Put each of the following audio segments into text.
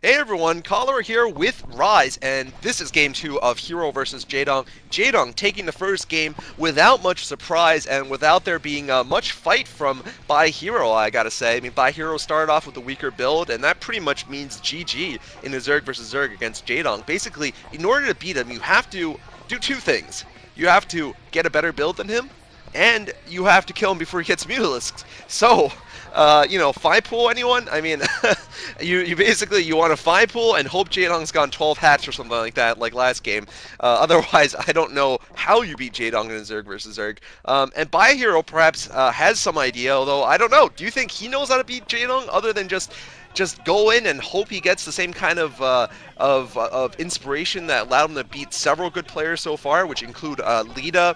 Hey everyone, Cholera here with Rise, and this is game 2 of Hero versus Jaedong. Jaedong taking the first game without much surprise and without there being much fight from By.Hero, I gotta say. I mean, By.Hero started off with a weaker build, and that pretty much means GG in the Zerg versus Zerg against Jaedong. Basically, in order to beat him, you have to do two things. You have to get a better build than him, and you have to kill him before he gets Mutalisks. So, you know, 5-pool anyone? I mean, you basically, you want to 5-pool and hope Jaedong's gone 12 hats or something like that, like last game. Otherwise, I don't know how you beat Jaedong in a Zerg versus Zerg. And By.Hero perhaps has some idea, although I don't know. Do you think he knows how to beat Jaedong other than just go in and hope he gets the same kind of inspiration that allowed him to beat several good players so far, which include Lita.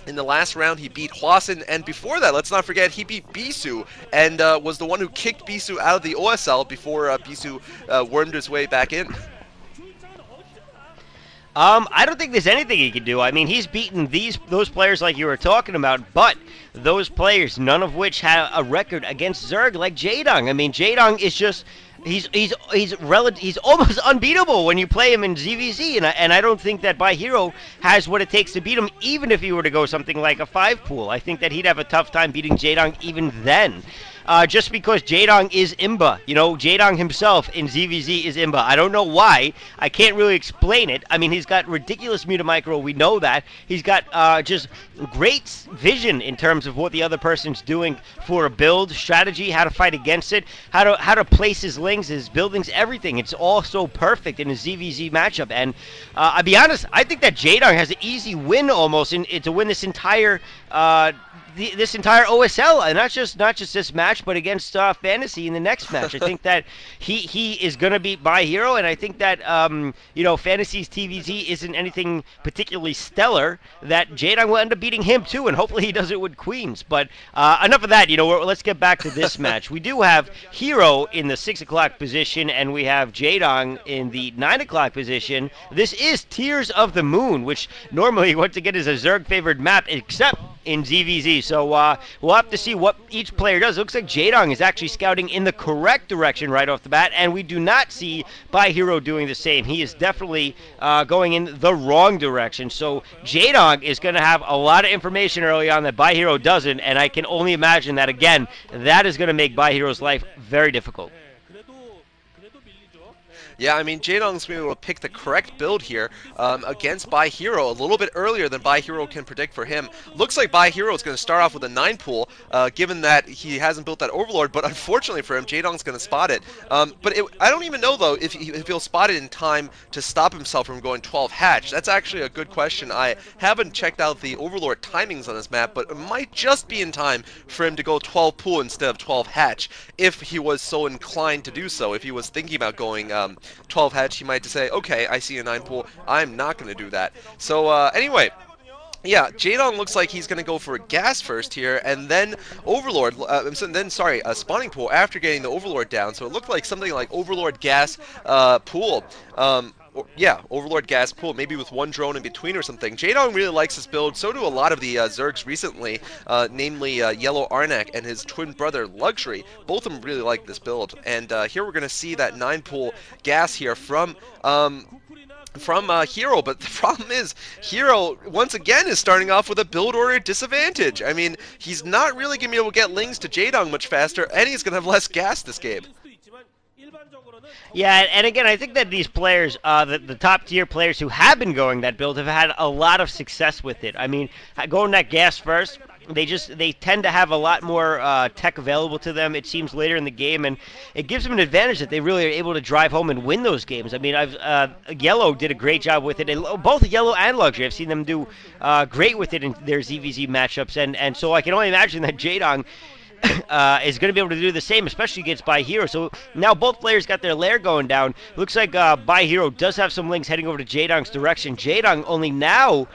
In the last round, he beat Hwasin, and before that, let's not forget, he beat Bisu, and was the one who kicked Bisu out of the OSL before Bisu wormed his way back in. I don't think there's anything he can do. I mean, he's beaten those players like you were talking about, but those players, none of which have a record against Zerg like Jaedong. I mean, Jaedong is just he's almost unbeatable when you play him in ZVZ, and I don't think that By.Hero has what it takes to beat him, even if he were to go something like a 5-pool. I think that he'd have a tough time beating Jaedong even then. Just because Jaedong is Imba. You know, Jaedong himself in ZVZ is Imba. I don't know why. I can't really explain it. I mean, he's got ridiculous Mutamicro. We know that. He's got just great vision in terms of what the other person's doing for a build, strategy, how to fight against it, how to place his lings, his buildings, everything. It's all so perfect in a ZVZ matchup. And I'll be honest, I think that Jaedong has an easy win almost to win this entire this entire OSL, and not just this match, but against Fantasy in the next match. I think that he is going to beat By.Hero, and I think that you know, Fantasy's TVZ isn't anything particularly stellar. That Jaedong will end up beating him too, and hopefully he does it with Queens. But enough of that. You know, let's get back to this match. We do have Hero in the 6 o'clock position, and we have Jaedong in the 9 o'clock position. This is Tears of the Moon, which normally, once again, is a Zerg favored map, except in ZVZ. So we'll have to see what each player does. It looks like Jaedong is actually scouting in the correct direction right off the bat, and we do not see By.Hero doing the same. He is definitely going in the wrong direction. So Jaedong is going to have a lot of information early on that By.Hero doesn't, and I can only imagine that, again, that is going to make By.Hero's life very difficult. Yeah, I mean, Jaedong's been able to pick the correct build here against By.Hero a little bit earlier than By.Hero can predict for him. Looks like By.Hero is going to start off with a 9-pool, given that he hasn't built that Overlord, but unfortunately for him, Jaedong's going to spot it. I don't even know, though, if he'll spot it in time to stop himself from going 12 hatch. That's actually a good question. I haven't checked out the Overlord timings on this map, but it might just be in time for him to go 12 pool instead of 12 hatch, if he was so inclined to do so. If he was thinking about going 12 hatch, he might just say, okay, I see a 9-pool, I'm not going to do that. So anyway, yeah, Jaedong looks like he's going to go for a gas first here, and then Overlord, spawning pool after getting the Overlord down. So it looked like something like Overlord gas pool. Yeah, Overlord gas pool, maybe with one drone in between or something. Jaedong really likes this build, so do a lot of the Zergs recently, namely Yellow Arnak and his twin brother Luxury. Both of them really like this build, and here we're going to see that 9-pool gas here from Hero, but the problem is Hero once again is starting off with a build order disadvantage. I mean, he's not really going to be able to get lings to Jaedong much faster, and he's going to have less gas this game. Yeah, and again, I think that these players, the top-tier players who have been going that build, have had a lot of success with it. I mean, going that gas first, they tend to have a lot more tech available to them, it seems, later in the game, and it gives them an advantage that they really are able to drive home and win those games. I mean, Yellow did a great job with it, and both Yellow and Luxury, I've seen them do great with it in their ZVZ matchups, and so I can only imagine that Jaedong is going to be able to do the same, especially against By.Hero. So now both players got their lair going down. Looks like By.Hero does have some lings heading over to Jaedong's direction. Jaedong only now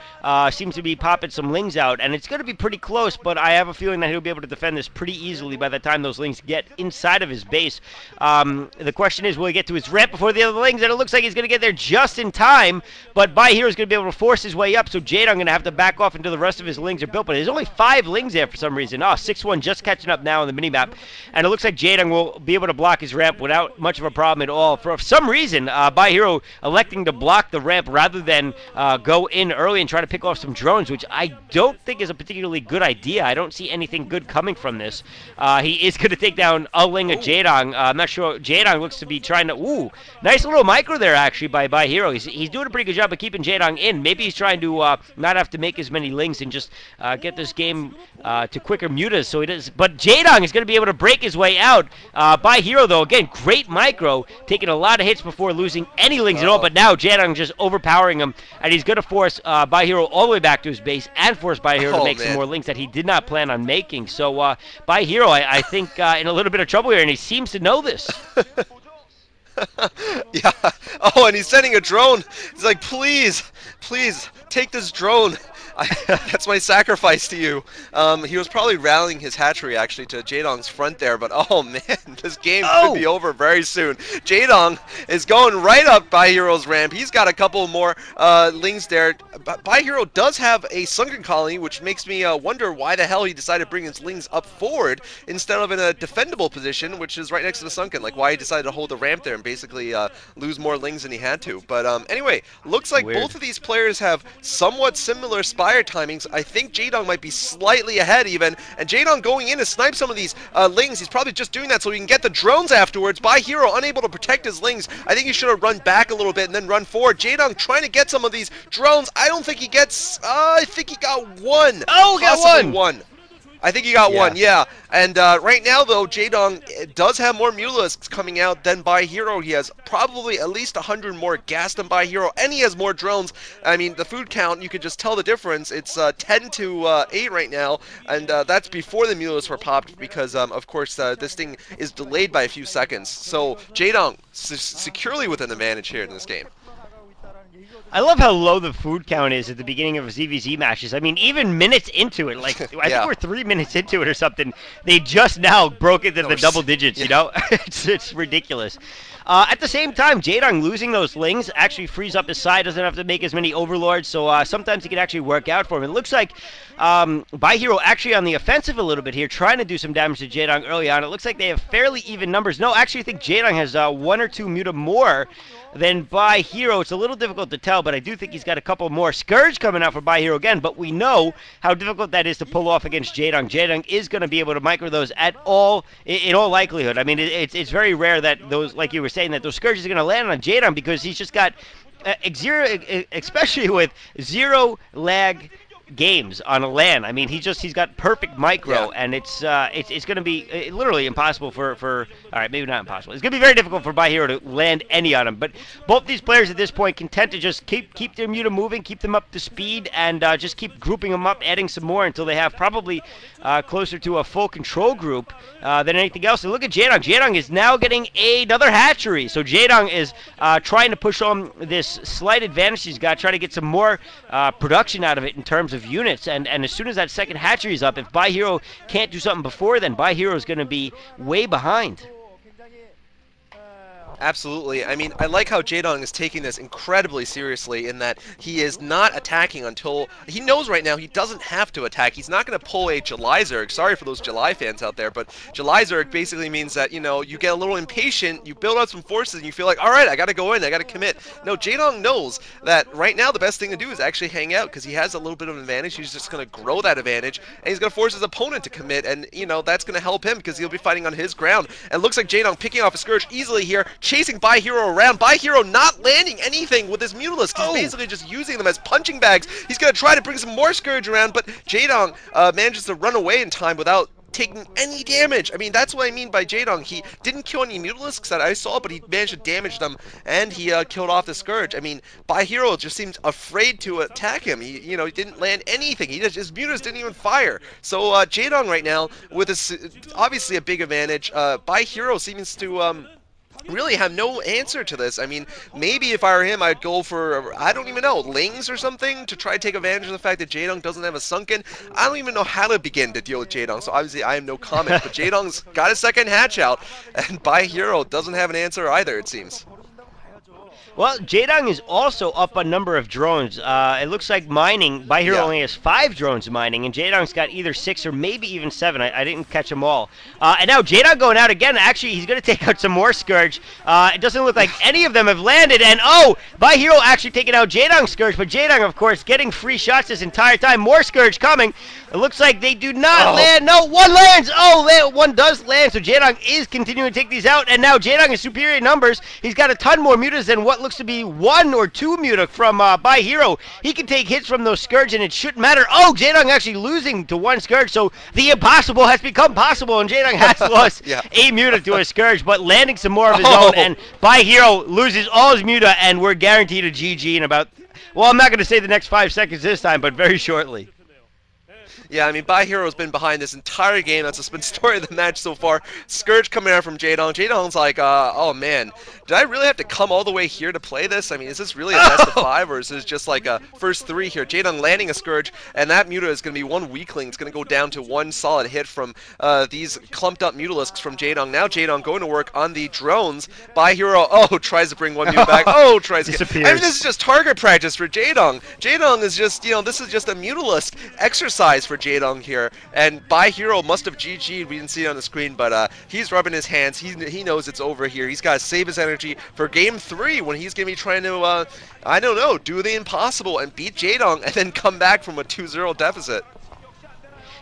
seems to be popping some lings out, and it's going to be pretty close, but I have a feeling that he'll be able to defend this pretty easily by the time those lings get inside of his base. The question is, will he get to his ramp before the other lings? And it looks like he's going to get there just in time, but By.Hero is going to be able to force his way up, so Jaedong going to have to back off until the rest of his lings are built, but there's only 5 lings there for some reason. Oh, 6-1 just catching up. up now on the mini-map, and it looks like Jaedong will be able to block his ramp without much of a problem at all. For some reason, By.Hero electing to block the ramp rather than go in early and try to pick off some drones, which I don't think is a particularly good idea. I don't see anything good coming from this. He is going to take down a Ling of Jaedong. I'm not sure. Jaedong looks to be trying to... Ooh, nice little micro there, actually, by By.Hero. He's doing a pretty good job of keeping Jaedong in. Maybe he's trying to not have to make as many Lings and just get this game to quicker mutas. So he does. But Jaedong is going to be able to break his way out. By.Hero, though, again, great micro, taking a lot of hits before losing any Lings at all. But now Jaedong just overpowering him, and he's going to force By.Hero all the way back to his base and force By.Hero to make some more Lings that he did not plan on making. So By.Hero, I think, in a little bit of trouble here, and he seems to know this. Yeah. Oh, and he's sending a drone. He's like, please, please, take this drone. That's my sacrifice to you. He was probably rallying his hatchery, actually, to Jaedong's front there, but oh man, this game could be over very soon. Jaedong is going right up By.Hero's ramp. He's got a couple more Lings there. By.Hero does have a sunken colony, which makes me wonder why the hell he decided to bring his Lings up forward instead of in a defendable position, which is right next to the sunken. Like, why he decided to hold the ramp there and basically lose more Lings than he had to. But anyway, looks like both of these players have somewhat similar Spire timings. I think Jaedong might be slightly ahead even, and Jaedong going in to snipe some of these Lings. He's probably just doing that so he can get the drones afterwards. By.Hero unable to protect his Lings. I think he should have run back a little bit and then run forward. Jaedong trying to get some of these drones. I don't think he gets, I think he got one. Oh, got one. I think he got one, yeah. And right now, though, Jaedong does have more Mulisks coming out than By.Hero. He has probably at least 100 more gas than By.Hero, and he has more drones. I mean, the food count, you could just tell the difference. It's 10 to 8 right now, and that's before the Mulisks were popped because, of course, this thing is delayed by a few seconds. So Jaedong securely with an advantage here in this game. I love how low the food count is at the beginning of ZVZ matches. I mean, even minutes into it, like, I think we're 3 minutes into it or something, they just now broke into the double digits, you know? It's ridiculous. At the same time, Jaedong losing those Lings actually frees up his side, doesn't have to make as many Overlords, so sometimes it can actually work out for him. It looks like By.Hero actually on the offensive a little bit here, trying to do some damage to Jaedong early on. It looks like they have fairly even numbers. No, actually I think Jaedong has 1 or 2 muta more than By.Hero. It's a little difficult to tell, but I do think he's got a couple more. Scourge coming out for By.Hero again, but we know how difficult that is to pull off against Jaedong. Jaedong is going to be able to micro those at all, in all likelihood. I mean, it's very rare that those, like you were saying, that those Scourges are going to land on Jaedong because he's just got especially with 0 lag games on a LAN. I mean, he's got perfect micro, and it's going to be literally impossible for all right, maybe not impossible. It's going to be very difficult for By.Hero to land any on him. But both these players at this point content to just keep their muta moving, keep them up to speed, and just keep grouping them up, adding some more until they have probably closer to a full control group than anything else. And look at Jaedong. Jaedong is now getting another hatchery. So Jaedong is trying to push on this slight advantage he's got, try to get some more production out of it in terms of units, and as soon as that second hatchery is up, if By.Hero can't do something before then, By.Hero is going to be way behind. Absolutely. I mean, I like how Jaedong is taking this incredibly seriously in that he is not attacking until he knows right now he doesn't have to attack. He's not going to pull a July Zerg. Sorry for those July fans out there, but July Zerg basically means that, you know, you get a little impatient, you build up some forces, and you feel like, all right, I got to go in, I got to commit. No, Jaedong knows that right now the best thing to do is actually hang out because he has a little bit of an advantage. He's just going to grow that advantage, and he's going to force his opponent to commit, and, you know, that's going to help him because he'll be fighting on his ground. And it looks like Jaedong picking off a Scourge easily here, chasing By.Hero around. By.Hero not landing anything with his Mutalisk. He's basically just using them as punching bags. He's going to try to bring some more Scourge around, but Jaedong manages to run away in time without taking any damage. I mean, that's what I mean by Jaedong. He didn't kill any Mutalisks that I saw, but he managed to damage them, and he killed off the Scourge. I mean, By.Hero just seems afraid to attack him. He didn't land anything. His Mutas didn't even fire. So Jaedong right now, with obviously a big advantage, By.Hero seems to really have no answer to this. I mean, maybe if I were him, I'd go for, I don't even know, Lings or something to try to take advantage of the fact that Jaedong doesn't have a sunken. I don't even know how to begin to deal with Jaedong, so obviously I have no comment. But Jaedong's got a second hatch out, and By.Hero doesn't have an answer either, it seems. Well, Jaedong is also up a number of drones. It looks like mining, By.Hero Yeah. only has 5 drones mining, and Jaedong's got either 6 or maybe even 7. I didn't catch them all. And now Jaedong going out again. Actually, he's going to take out some more Scourge. It doesn't look like any of them have landed. And By.Hero actually taking out Jaedong's Scourge, but Jaedong, of course, getting free shots this entire time. More Scourge coming. It looks like they do not land. No, one lands. One does land. So Jaedong is continuing to take these out. And now Jaedong is superior numbers. He's got a ton more mutas than what looks to be 1 or 2 muta from By.Hero. He can take hits from those Scourge, and it shouldn't matter. Jaedong actually losing to 1 Scourge. So the impossible has become possible, and Jaedong has lost a muta to a Scourge, but landing some more of his own. And By.Hero loses all his muta, and we're guaranteed a GG in about, well, I'm not going to say the next 5 seconds this time, but very shortly. Yeah, I mean, By.Hero's been behind this entire game. That's just been story of the match so far. Scourge coming out from Jaedong. Jaedong's like, oh man, did I really have to come all the way here to play this? I mean, is this really a best of 5, or is this just like a first 3 here? Jaedong landing a Scourge, and that muta is going to be 1 weakling. It's going to go down to 1 solid hit from these clumped up mutalisks from Jaedong. Now Jaedong going to work on the drones. By.Hero, tries to bring 1 muta back. Tries to get... I mean, this is just target practice for Jaedong. Jaedong is just, this is just a mutalisk exercise for Jaedong here, and By.Hero must have GG'd. We didn't see it on the screen, but he's rubbing his hands. He knows it's over here. He's got to save his energy for Game 3 when he's going to be trying to, I don't know, do the impossible and beat Jaedong and then come back from a 2-0 deficit.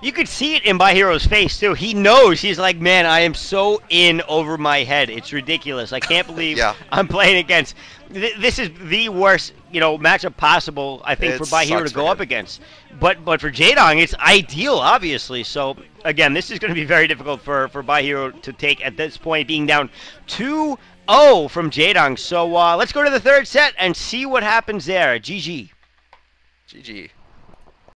You could see it in By.Hero's face, too. He knows. He's like, man, I am so in over my head. It's ridiculous. I can't believe I'm playing against... This is the worst, matchup possible, I think, for By.Hero to go up against. But for Jaedong, it's ideal, obviously. So, again, this is going to be very difficult for By.Hero to take at this point, being down 2-0 from Jaedong. So, let's go to the 3rd set and see what happens there. GG. GG.